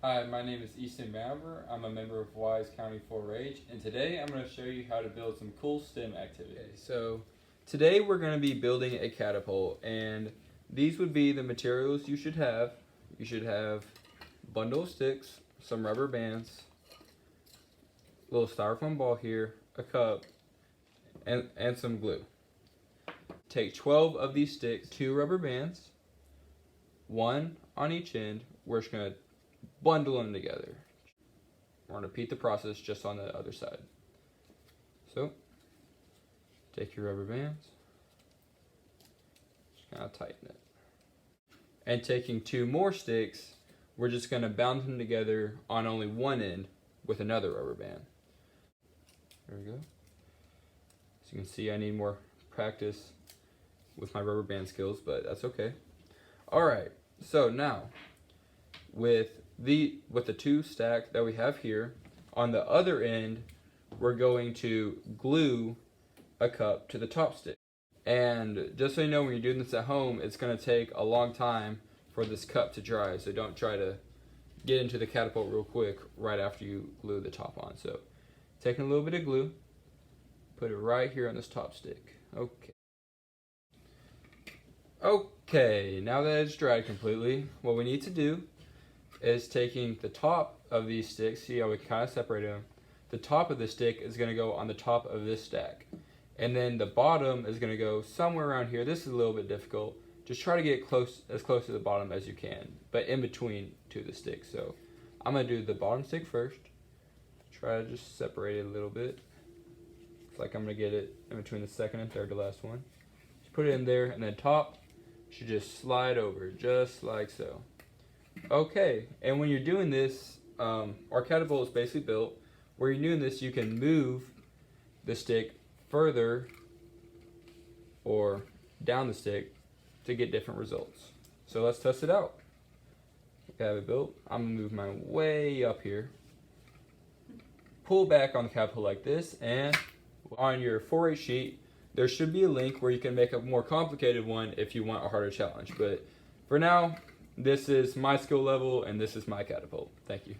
Hi, my name is Easton Vanover. I'm a member of Wise County 4-H, and today I'm going to show you how to build some cool STEM activities. Okay, so today we're going to be building a catapult, and these would be the materials you should have. You should have a bundle of sticks, some rubber bands, a little styrofoam ball here, a cup, and some glue. Take 12 of these sticks, 2 rubber bands, 1 on each end. We're just going to bundle them together. We're going to repeat the process just on the other side. So, take your rubber bands, just kind of tighten it. And taking 2 more sticks, we're just going to bound them together on only one end with another rubber band. There we go. As you can see, I need more practice with my rubber band skills, but that's okay. Alright, so now, with the 2 stack that we have here, on the other end, we're going to glue a cup to the top stick. And just so you know, when you're doing this at home, it's going to take a long time for this cup to dry, so don't try to get into the catapult real quick right after you glue the top on. So, taking a little bit of glue, put it right here on this top stick. Okay, now that it's dried completely, what we need to do is taking the top of these sticks, see how we kind of separate them. The top of the stick is going to go on the top of this stack. And then the bottom is going to go somewhere around here. This is a little bit difficult. Just try to get as close to the bottom as you can, but in between 2 of the sticks. So I'm going to do the bottom stick first. Try to just separate it a little bit. It's like I'm going to get it in between the second and third to last one. Just put it in there, and then top should just slide over, just like so. Okay, and when you're doing this, our catapult is basically built. Where you're doing this, you can move the stick further or down the stick to get different results. So let's test it out. Okay, I have it built. I'm gonna move mine way up here. Pull back on the catapult like this, and on your 4-H sheet, there should be a link where you can make a more complicated one if you want a harder challenge. But for now, this is my skill level, and this is my catapult. Thank you.